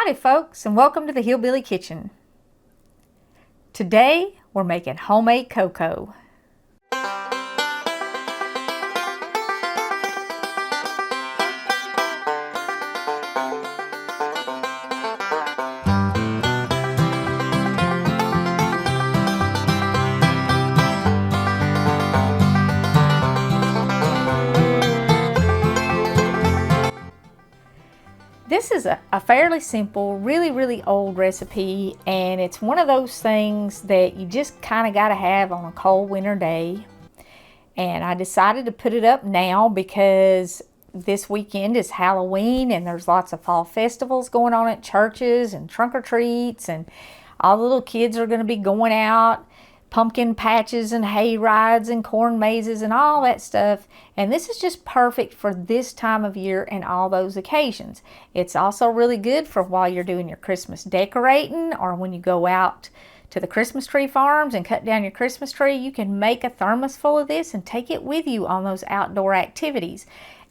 Howdy folks, and welcome to the Hillbilly Kitchen. Today we're making homemade cocoa. This is a fairly simple, really old recipe, and it's one of those things that you just kind of got to have on a cold winter day. And I decided to put it up now because this weekend is Halloween and there's lots of fall festivals going on at churches and trunk or treats, and all the little kids are going to be going out, pumpkin patches and hay rides and corn mazes and all that stuff. And this is just perfect for this time of year and all those occasions. It's also really good for while you're doing your Christmas decorating, or when you go out to the Christmas tree farms and cut down your Christmas tree. You can make a thermos full of this and take it with you on those outdoor activities.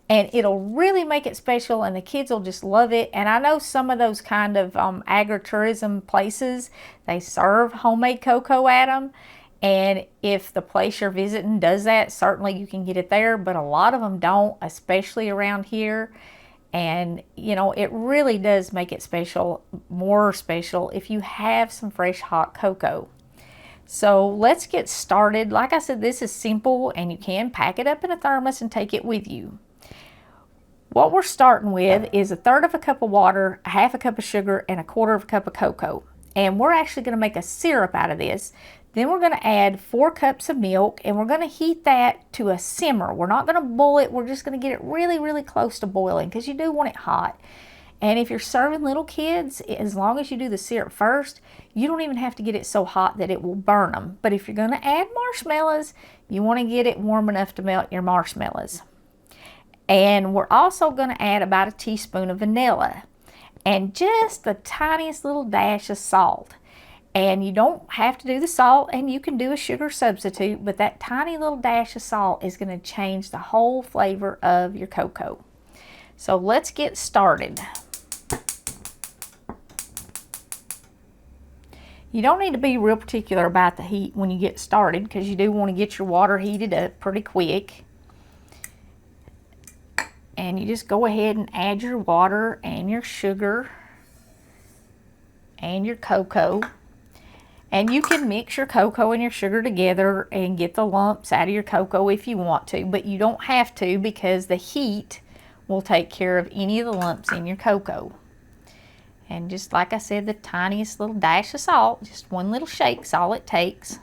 And it'll really make it special, and the kids will just love it. And I know some of those kind of agritourism places, they serve homemade cocoa at them. And if the place you're visiting does that, certainly you can get it there. But a lot of them don't, especially around here. And, you know, it really does make it special, more special, if you have some fresh hot cocoa. So let's get started. Like I said, this is simple, and you can pack it up in a thermos and take it with you. What we're starting with is 1/3 cup of water, 1/2 cup of sugar, and 1/4 cup of cocoa. And we're actually going to make a syrup out of this. Then we're going to add 4 cups of milk, and we're going to heat that to a simmer. We're not going to boil it. We're just going to get it really close to boiling, because you do want it hot. And if you're serving little kids, as long as you do the syrup first, you don't even have to get it so hot that it will burn them. But if you're going to add marshmallows, you want to get it warm enough to melt your marshmallows. And we're also going to add about 1 teaspoon of vanilla and just the tiniest little dash of salt. And you don't have to do the salt, and you can do a sugar substitute, but that tiny little dash of salt is going to change the whole flavor of your cocoa. So let's get started. You don't need to be real particular about the heat when you get started, because you do want to get your water heated up pretty quick. And you just go ahead and add your water and your sugar and your cocoa. And you can mix your cocoa and your sugar together and get the lumps out of your cocoa if you want to, but you don't have to, because the heat will take care of any of the lumps in your cocoa. And just like I said, the tiniest little dash of salt, just one little shake's all it takes.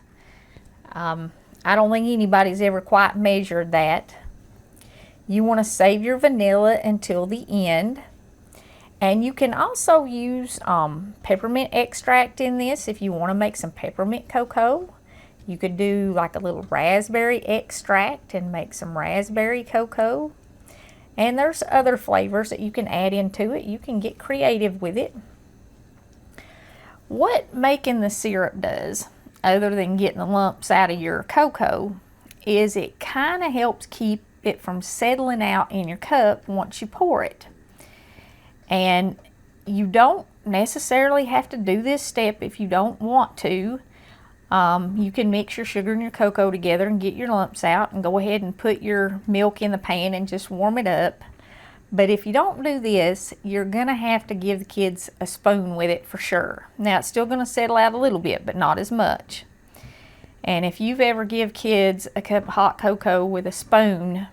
I don't think anybody's ever quite measured that. You want to save your vanilla until the end. And you can also use peppermint extract in this if you want to make some peppermint cocoa. You could do like a little raspberry extract and make some raspberry cocoa. And there's other flavors that you can add into it. You can get creative with it. What making the syrup does, other than getting the lumps out of your cocoa, is it kind of helps keep it from settling out in your cup once you pour it. And you don't necessarily have to do this step if you don't want to. You can mix your sugar and your cocoa together and get your lumps out, and go ahead and put your milk in the pan and just warm it up. But if you don't do this, you're gonna have to give the kids a spoon with it for sure. Now it's still gonna settle out a little bit, but not as much. And if you've ever give kids a cup of hot cocoa with a spoon,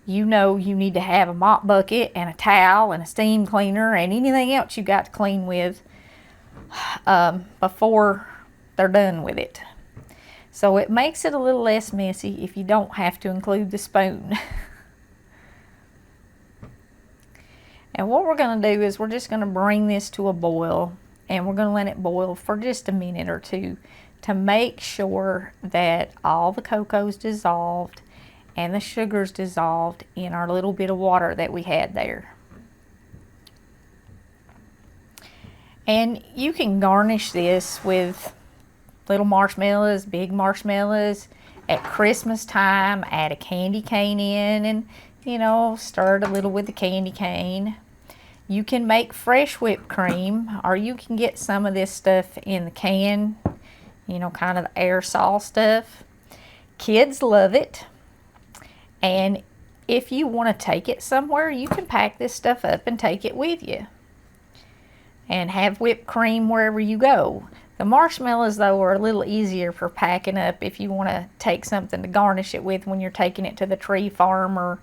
you know you need to have a mop bucket and a towel and a steam cleaner and anything else you got to clean with before they're done with it. So it makes it a little less messy if you don't have to include the spoon. And what we're going to do is we're just going to bring this to a boil, and we're going to let it boil for just a minute or two to make sure that all the cocoa's dissolved and the sugar's dissolved in our little bit of water that we had there. And you can garnish this with little marshmallows, big marshmallows. At Christmas time, add a candy cane in and, you know, stir it a little with the candy cane. You can make fresh whipped cream, or you can get some of this stuff in the can, you know, kind of the aerosol stuff. Kids love it. And if you want to take it somewhere, you can pack this stuff up and take it with you and have whipped cream wherever you go. The marshmallows, though, are a little easier for packing up if you want to take something to garnish it with when you're taking it to the tree farm, or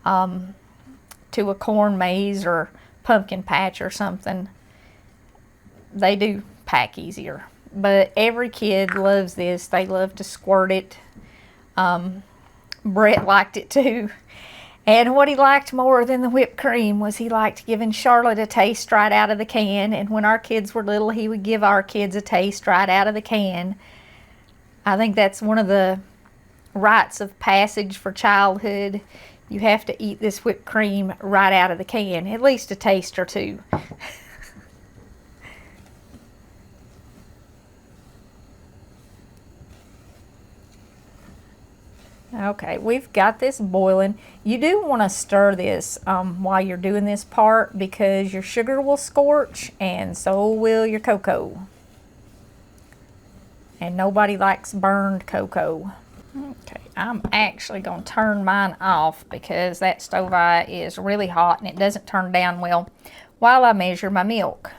to a corn maze or pumpkin patch or something. They do pack easier. But every kid loves this. They love to squirt it. Bret liked it too. And what he liked more than the whipped cream was he liked giving Charlotte a taste right out of the can. And when our kids were little, he would give our kids a taste right out of the can. I think that's one of the rites of passage for childhood. You have to eat this whipped cream right out of the can, at least a taste or two. Okay, we've got this boiling. You do want to stir this while you're doing this part, because your sugar will scorch and so will your cocoa. And nobody likes burned cocoa. Okay, I'm actually going to turn mine off because that stove eye is really hot and it doesn't turn down well while I measure my milk.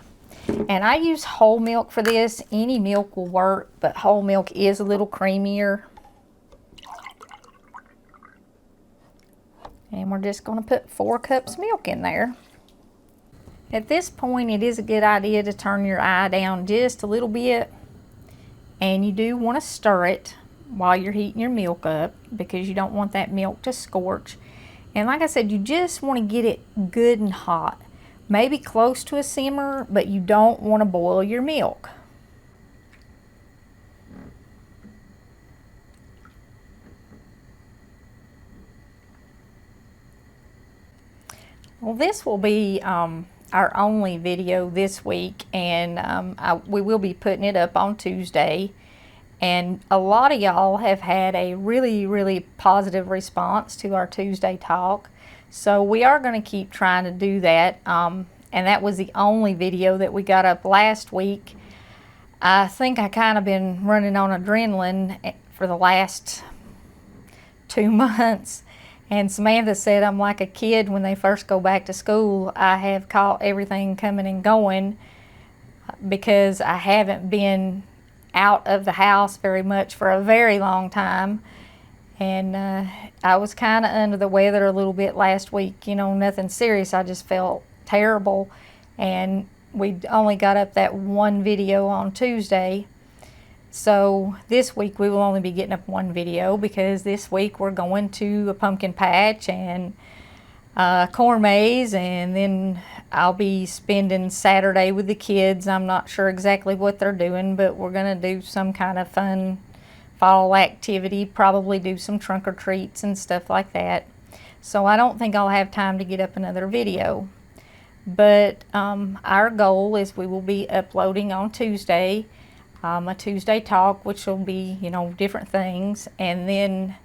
And I use whole milk for this. Any milk will work, but whole milk is a little creamier. And we're just going to put 4 cups of milk in there. At this point, it is a good idea to turn your eye down just a little bit. And you do want to stir it while you're heating your milk up, because you don't want that milk to scorch. And like I said, you just want to get it good and hot. Maybe close to a simmer, but you don't want to boil your milk. Well, this will be our only video this week, and we will be putting it up on Tuesday. And a lot of y'all have had a really positive response to our Tuesday talk. So we are going to keep trying to do that. And that was the only video that we got up last week. I think I kind of been running on adrenaline for the last 2 months. And Samantha said I'm like a kid when they first go back to school. I have caught everything coming and going because I haven't been out of the house very much for a very long time. And I was kind of under the weather a little bit last week. You know, nothing serious. I just felt terrible. And we only got up that one video on Tuesday. So this week we will only be getting up one video, because this week we're going to a pumpkin patch and corn maze, and then I'll be spending Saturday with the kids. I'm not sure exactly what they're doing, but we're going to do some kind of fun fall activity, probably do some trunk or treats and stuff like that. So I don't think I'll have time to get up another video. But our goal is we will be uploading on Tuesday. A Tuesday talk, which will be, you know, different things, and then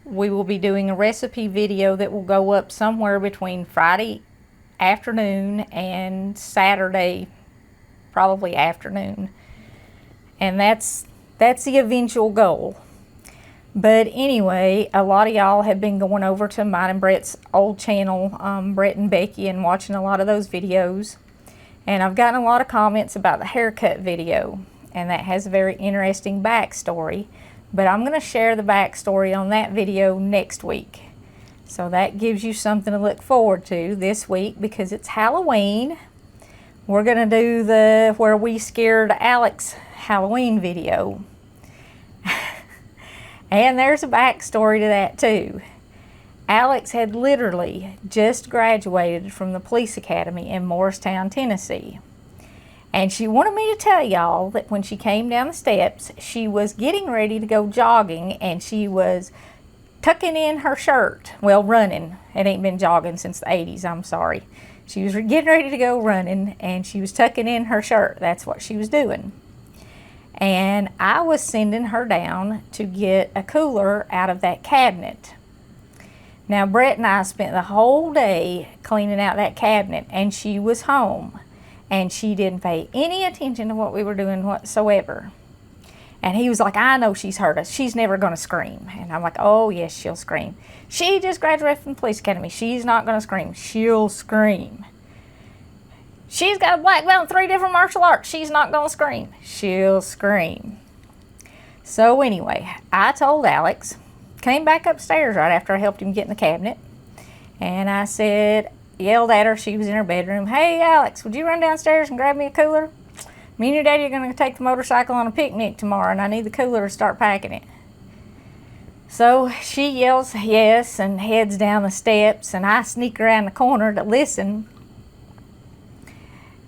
we will be doing a recipe video that will go up somewhere between Friday afternoon and Saturday, probably afternoon, and that's the eventual goal. But anyway, a lot of y'all have been going over to mine and Bret's old channel, Bret and Becky, and watching a lot of those videos, and I've gotten a lot of comments about the haircut video. And that has a very interesting backstory, but I'm going to share the backstory on that video next week. So that gives you something to look forward to this week, because it's Halloween. We're going to do the where we scared Alex Halloween video. And there's a backstory to that too. Alex had literally just graduated from the police academy in Morristown, Tennessee. And she wanted me to tell y'all that when she came down the steps, she was getting ready to go jogging, and she was tucking in her shirt. Well, running. It ain't been jogging since the 80s, I'm sorry. She was getting ready to go running, and she was tucking in her shirt. That's what she was doing. And I was sending her down to get a cooler out of that cabinet. Now, Bret and I spent the whole day cleaning out that cabinet, and she was home, and she didn't pay any attention to what we were doing whatsoever. And he was like, I know she's heard us. She's never going to scream. And I'm like, oh, yes, she'll scream. She just graduated from the police academy. She's not going to scream. She'll scream. She's got a black belt in 3 different martial arts. She's not going to scream. She'll scream. So anyway, I told Alex, came back upstairs right after I helped him get in the cabinet. And I said, yelled at her. She was in her bedroom. Hey, Alex, would you run downstairs and grab me a cooler? Me and your daddy are going to take the motorcycle on a picnic tomorrow, and I need the cooler to start packing it. So she yells yes and heads down the steps, and I sneak around the corner to listen.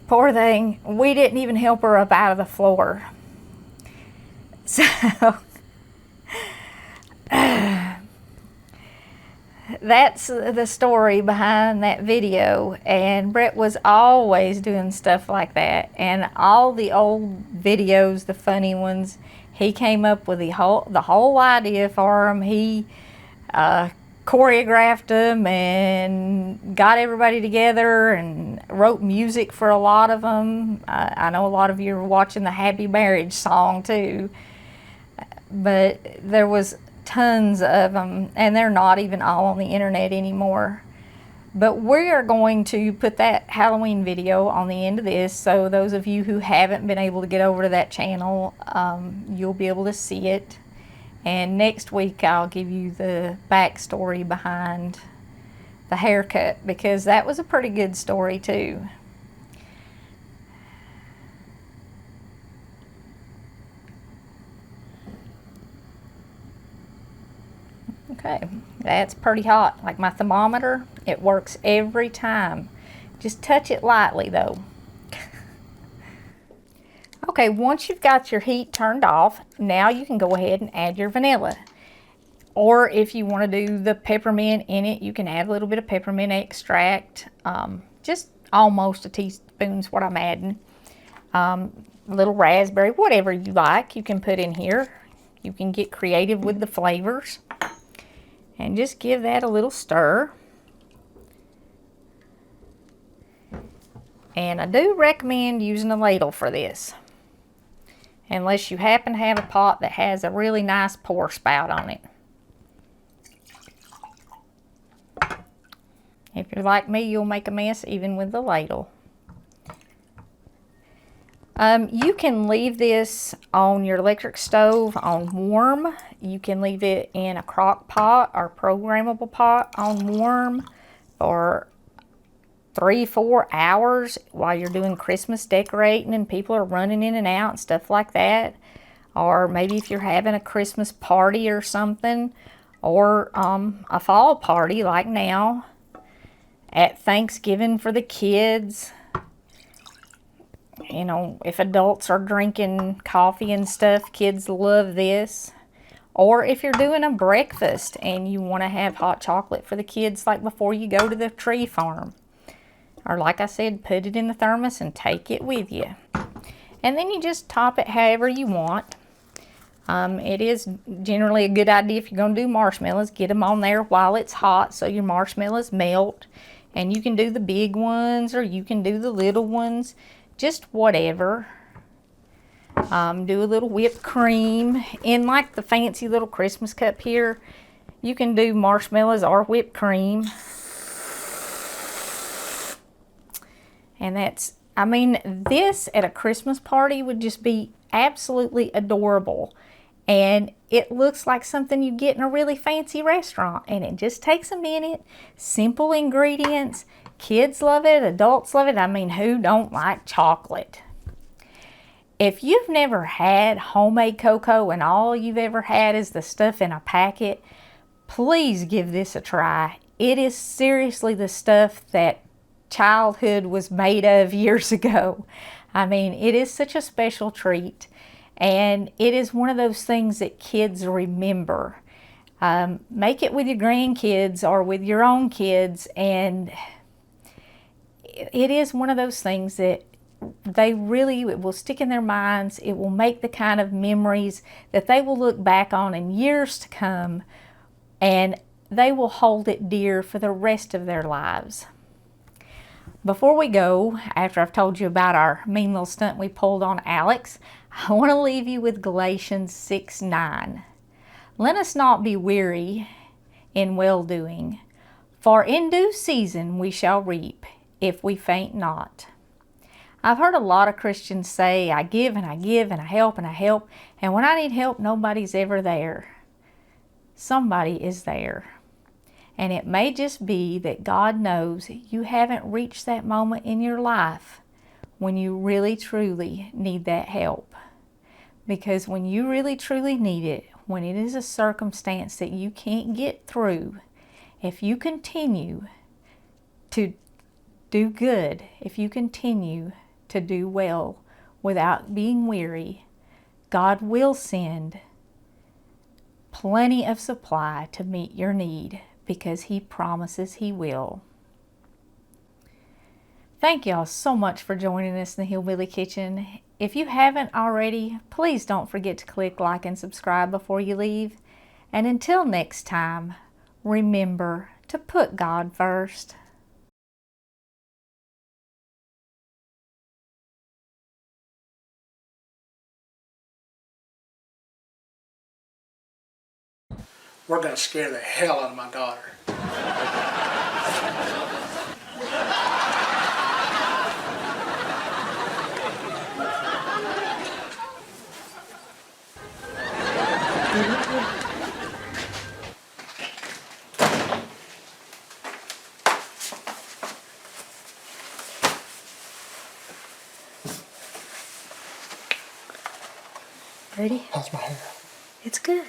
Poor thing, we didn't even help her up out of the floor. So that's the story behind that video. And Bret was always doing stuff like that, and all the old videos, the funny ones, he came up with the whole idea for them. He choreographed them and got everybody together and wrote music for a lot of them. I know a lot of you are watching the Happy Marriage song too, but there was tons of them, and they're not even all on the internet anymore. But we are going to put that Halloween video on the end of this, so those of you who haven't been able to get over to that channel, you'll be able to see it. And next week I'll give you the backstory behind the haircut, because that was a pretty good story too. Okay, that's pretty hot. Like my thermometer, it works every time. Just touch it lightly though. Okay, once you've got your heat turned off, now you can go ahead and add your vanilla. Or if you want to do the peppermint in it, you can add a little bit of peppermint extract. Just almost a teaspoon's what I'm adding. A little raspberry, whatever you like, you can put in here. You can get creative with the flavors. And just give that a little stir. And I do recommend using a ladle for this, unless you happen to have a pot that has a really nice pour spout on it. If you're like me, you'll make a mess even with the ladle. You can leave this on your electric stove on warm. You can leave it in a crock pot or programmable pot on warm for 3-4 hours while you're doing Christmas decorating and people are running in and out and stuff like that. Or maybe if you're having a Christmas party or something, or a fall party like now, at Thanksgiving for the kids. You know, if adults are drinking coffee and stuff, kids love this. Or if you're doing a breakfast and you want to have hot chocolate for the kids, like before you go to the tree farm. Or like I said, put it in the thermos and take it with you. And then you just top it however you want. It is generally a good idea if you're going to do marshmallows, get them on there while it's hot so your marshmallows melt. And you can do the big ones or you can do the little ones. Just whatever. Do a little whipped cream. In like the fancy little Christmas cup here, you can do marshmallows or whipped cream. And that's, I mean, this at a Christmas party would just be absolutely adorable. And it looks like something you get in a really fancy restaurant. And it just takes a minute. Simple ingredients. Kids love it, adults love it. I mean, who don't like chocolate? If you've never had homemade cocoa and all you've ever had is the stuff in a packet, please give this a try. It is seriously the stuff that childhood was made of years ago. I mean, it is such a special treat, and it is one of those things that kids remember. Make it with your grandkids or with your own kids, and it is one of those things that it will stick in their minds. It will make the kind of memories that they will look back on in years to come. And they will hold it dear for the rest of their lives. Before we go, after I've told you about our mean little stunt we pulled on Alex, I want to leave you with Galatians 6:9. Let us not be weary in well-doing, for in due season we shall reap, if we faint not. I've heard a lot of Christians say, I give and I give and I help and I help, and when I need help, nobody's ever there. Somebody is there. And it may just be that God knows you haven't reached that moment in your life when you really truly need that help. Because when you really truly need it, when it is a circumstance that you can't get through, if you continue to do good, if you continue to do well without being weary, God will send plenty of supply to meet your need, because He promises He will. Thank y'all so much for joining us in the Hillbilly Kitchen. If you haven't already, please don't forget to click like and subscribe before you leave. And until next time, remember to put God first. We're going to scare the hell out of my daughter. Ready? How's my hair? It's good.